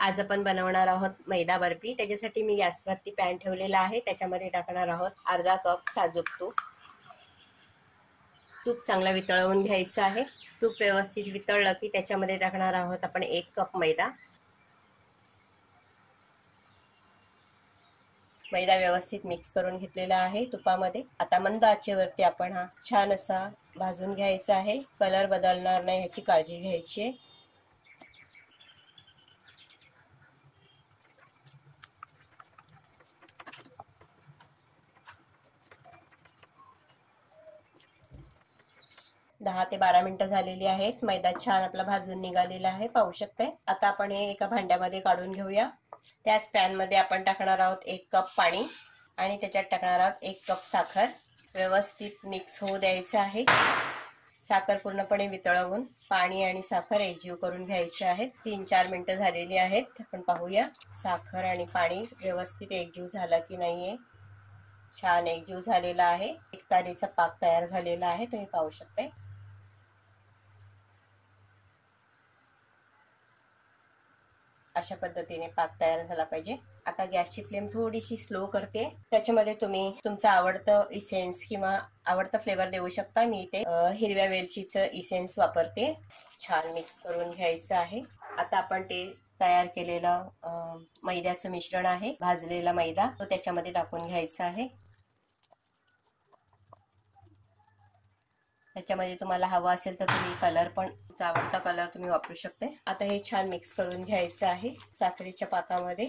आज आपण बनवणार आहोत मैदा बर्फी। त्याच्यासाठी मी गॅसवरती पॅन ठेवलेला आहे। त्याच्यामध्ये टाकणार आहोत अर्धा कप साजूक तूप। तूप चांगला वितळवून घ्यायचं आहे। तूप व्यवस्थित वितळलं की त्याच्यामध्ये टाकणार आहोत आपण 1 कप मैदा। मैदा व्यवस्थित मिक्स करून घेतलेला आहे तुपामध्ये। आता मंद आचेवरती आपण हा छान असा भाजून घ्यायचा आहे। कलर बदलणार नाही याची काळजी घ्यायची आहे। दहा ते 12 मिनिटं झालेली आहेत। मैदा छान आपला भाजून निघालेला आहे, पाहू शकते। आता आपण हे एका भांड्यामध्ये काढून घेऊया। त्याच पॅन मध्ये आपण टाकणार आहोत 1 कप पाणी आणि त्याच्यात टाकणार आहोत 1 कप साखर। व्यवस्थित मिक्स होऊ द्यायचं आहे। साखर पूर्णपणे वितळवून पाणी आणि साखर एकजीव करून घ्यायचे आहेत। 3-4 मिनिटं झालेली आहेत। आपण पाहूया साखर आणि पाणी व्यवस्थित एकजीव झाला की नाहीये। छान एकजीव झालेला आहे। एकतारीचा पाक तयार झालेला आहे, तुम्ही पाहू शकता। अशा पद्धतीने पाक तयार झाला पाहिजे। आता गॅसची फ्लेम थोडीशी स्लो करते। त्याच्यामध्ये तुम्ही तुमचा आवडतं इसेन्स किंवा आवडता फ्लेवर देऊ शकता। मी इथे हिरव्या वेलचीचं इसेन्स वापरते। छान मिक्स करून घ्यायचं आहे। आता आपण ते तयार केलेलं मैद्याचं मिश्रण आहे, भाजलेला मैदा, तो त्याच्यामध्ये टाकून घ्यायचा आहे। त्याच्यामध्ये तुम्हाला हवा असेल तर तुम्ही कलर पण, तुमचा आवडता कलर तुम्ही वापरू शकता। आता हे छान मिक्स करून घ्यायचं आहे साखरेच्या पाकामध्ये।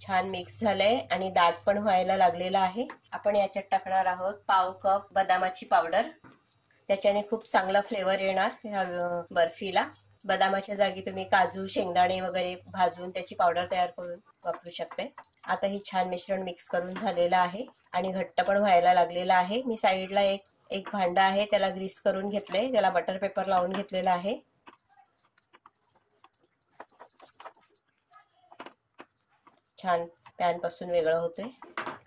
छान मिक्स झालंय आणि दाट पण व्हायला लागलेला आहे। आपण याच्यात टाकणार आहोत पाव कप बदामाची पावडर। त्याच्याने खूप चांगला फ्लेवर येणार या बर्फीला। बदामाच्या जागी तुम्ही काजू, शेंगदाणे वगैरे भाजून त्याची पावडर तयार करून वापरू शकते। आता ही छान मिश्रण मिक्स करून झालेलं आहे आणि घट्ट पण व्हायला लागलेला आहे। मी साईडला एक भांडं आहे, त्याला ग्रीस करून घेतलंय, त्याला बटर पेपर लावून घेतलेला आहे। छान पॅन पासून वेगळं होतंय।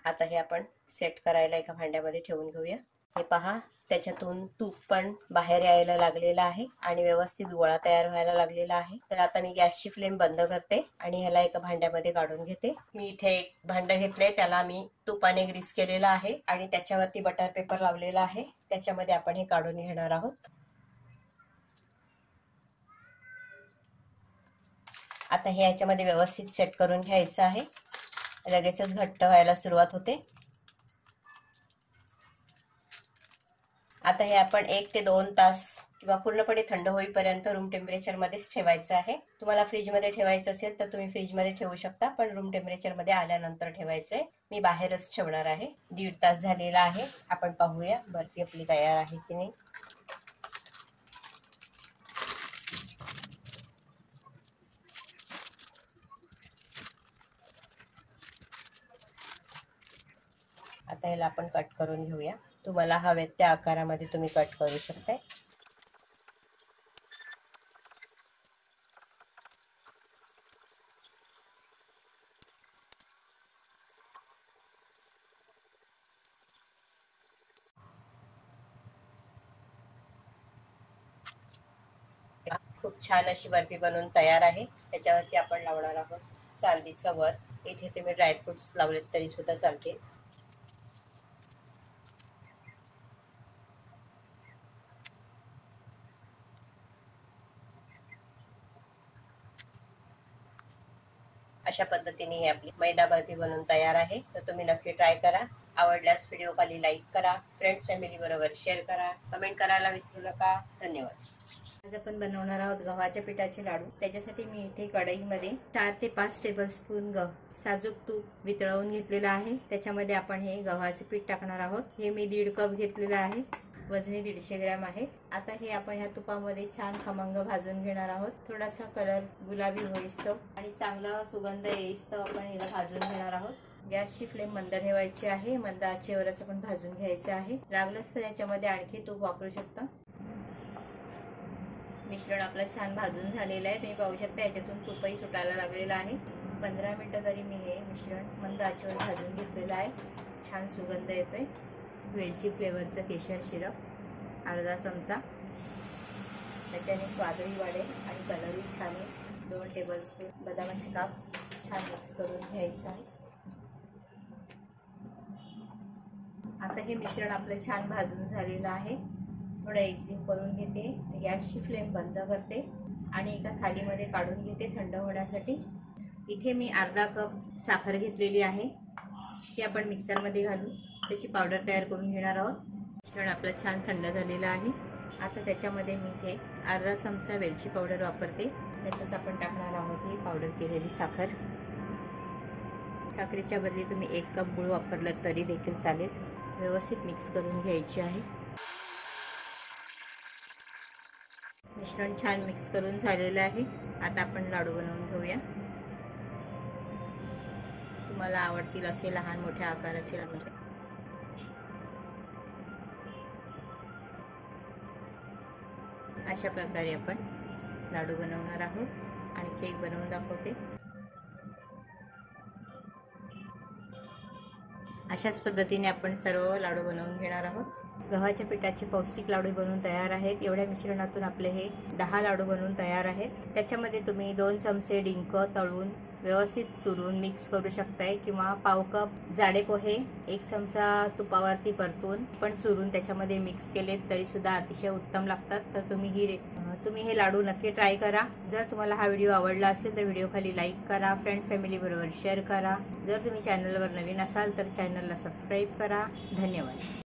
आता हे आपण सेट करायला एका भांड्यामध्ये ठेवून घेऊया। हे पहा, त्याच्यातून तूप पण बाहेर यायला लागलेला आहे आणि व्यवस्थित गोळा तयार व्हायला लागलेला आहे। तर आता मी गॅसची फ्लेम बंद करते आणि ह्याला एका भांड्यामध्ये काढून घेते। मी इथे एक भांडं घेतलंय, त्याला मी तुपाने ग्रीस केलेलं आहे आणि त्याच्यावरती बटर पेपर लावलेला आहे। त्याच्यामध्ये आपण हे काढून घेणार आहोत। आता हे याच्यामध्ये व्यवस्थित सेट करून घ्यायचं आहे। लगेचच घट्ट व्हायला सुरुवात होते। आता हे आपण 1 ते 2 तास किंवा पूर्णपणे थंड होईपर्यंत रूम टेम्परेचर मध्येच ठेवायचं आहे। तुम्हाला फ्रीज मध्ये ठेवायचं असेल तर तुम्ही फ्रीज मध्ये ठेवू शकता, पण रूम टेम्परेचर मध्ये आल्यानंतर ठेवायचंय। मी बाहेरच ठेवणार आहे। 1.5 तास झालेला आहे। आपण पाहूया बर्फी आपली तयार आहे की नाही। आता याला आपण कट करून घेऊया। तुम्हाला हवेत त्या आकारामध्ये तुम्ही कट करू शकता। खूप छान अशी बर्फी बनवून तयार आहे। त्याच्यावरती आपण लावणार आहोत चांदीचा वर। इथे तुम्ही ड्रायफ्रुट्स लावलेत तरी सुद्धा चालते। अशा पद्धतीने ही आपली मैदा बर्फी बनवून तयार आहे। तर तुम्ही नक्की ट्राय करा। आवडल्यास व्हिडिओ खाली लाईक करा, फ्रेंड्स फॅमिली बरोबर शेअर करा, कमेंट करायला विसरू नका। धन्यवाद। आज आपण बनवणार आहोत गव्हाच्या पिठाचे लाडू। त्याच्यासाठी मी इथे कढईमध्ये 4 ते 5 टेबलस्पून साजूक तूप वितळवून घेतलेलं आहे। त्याच्यामध्ये आपण हे गव्हाचे पीठ टाकणार आहोत। हे मी 1.5 कप घेतलेलं आहे, वजनी 150 ग्रॅम आहे। आता हे आपण ह्या तुपामध्ये छान खमंग भाजून घेणार आहोत। थोडासा कलर गुलाबी होईस्तव आणि चांगला सुगंध येईस्तव आपण याला भाजून घेणार आहोत। गॅसची फ्लेम मंद ठेवायची आहे। मंद आचेवरच आपण भाजून घ्यायचं आहे। लागलंच तर याच्यामध्ये आणखी तूप वापरू शकता। मिश्रण आपलं छान भाजून झालेलं आहे, तुम्ही पाहू शकता याच्यातून तुपही सुटायला लागलेलं आहे। 15 मिनिटं तरी मी हे मिश्रण मंद आचेवर भाजून घेतलेलं आहे। छान सुगंध येतोय। वेलची फ्लेवरचं केशर सिरप अर्धा चमचा, त्याच्याने स्वादही वाढेल आणि कलरही छान आहे. 2 टेबलस्पून बदामाचे काप छान मिक्स करून घ्यायचं आहे. आता हे मिश्रण आपलं छान भाजून झालेलं आहे. थोडं एकजीव करून घेते. गॅसची फ्लेम बंद करते आणि एका थालीमध्ये काढून घेते थंड होण्यासाठी. इथे मी अर्धा कप साखर घेतलेली आहे. ती आपण मिक्सरमध्ये घालून त्याची पावडर तयार करून घेणार आहोत. मिश्रण आपलं छान थंड झालेलं आहे. आता त्याच्यामध्ये मी इथे अर्धा चमचा वेलची पावडर वापरते. त्यातच आपण टाकणार आहोत ही पावडर केलेली साखर. साखरेच्या बदली तुम्ही 1 कप गूळ वापरलं तरी देखील चालेल. व्यवस्थित मिक्स करून घ्यायची आहे. मिश्रण छान मिक्स करून झालेलं आहे. आता आपण लाडू बनवून घेऊया. तुम्हाला आवडतील असे लहान मोठ्या आकाराचे लाडू. अशा प्रकारे आपण लाडू बनवणार आहोत आणि केक बनवून दाखवते. अशाच पद्धतीने आपण सर्व लाडू बनवून घेणार आहोत. गव्हाच्या पिठाचे पौष्टिक लाडू बनवून तयार आहेत. एवढ्या मिश्रणातून आपले हे 10 लाडू बनवून तयार आहेत. त्याच्यामध्ये तुम्ही 2 चमचे डिंक तळून व्यवस्थित चुरून मिक्स करू शकताय किंवा पाव कप जाडे पोहे 1 चमचा तुपावरती परतून पण चुरून त्याच्यामध्ये मिक्स केले तरी सुद्धा अतिशय उत्तम लागतात. तर तुम्ही हे लाडू नक्की ट्राय करा. जर तुम्हाला हा व्हिडिओ आवडला असेल तर व्हिडिओ खाली लाईक करा, फ्रेंड्स फॅमिली बरोबर शेअर करा. जर तुम्ही चॅनलवर नवीन असाल तर चॅनलला सबस्क्राईब करा. धन्यवाद.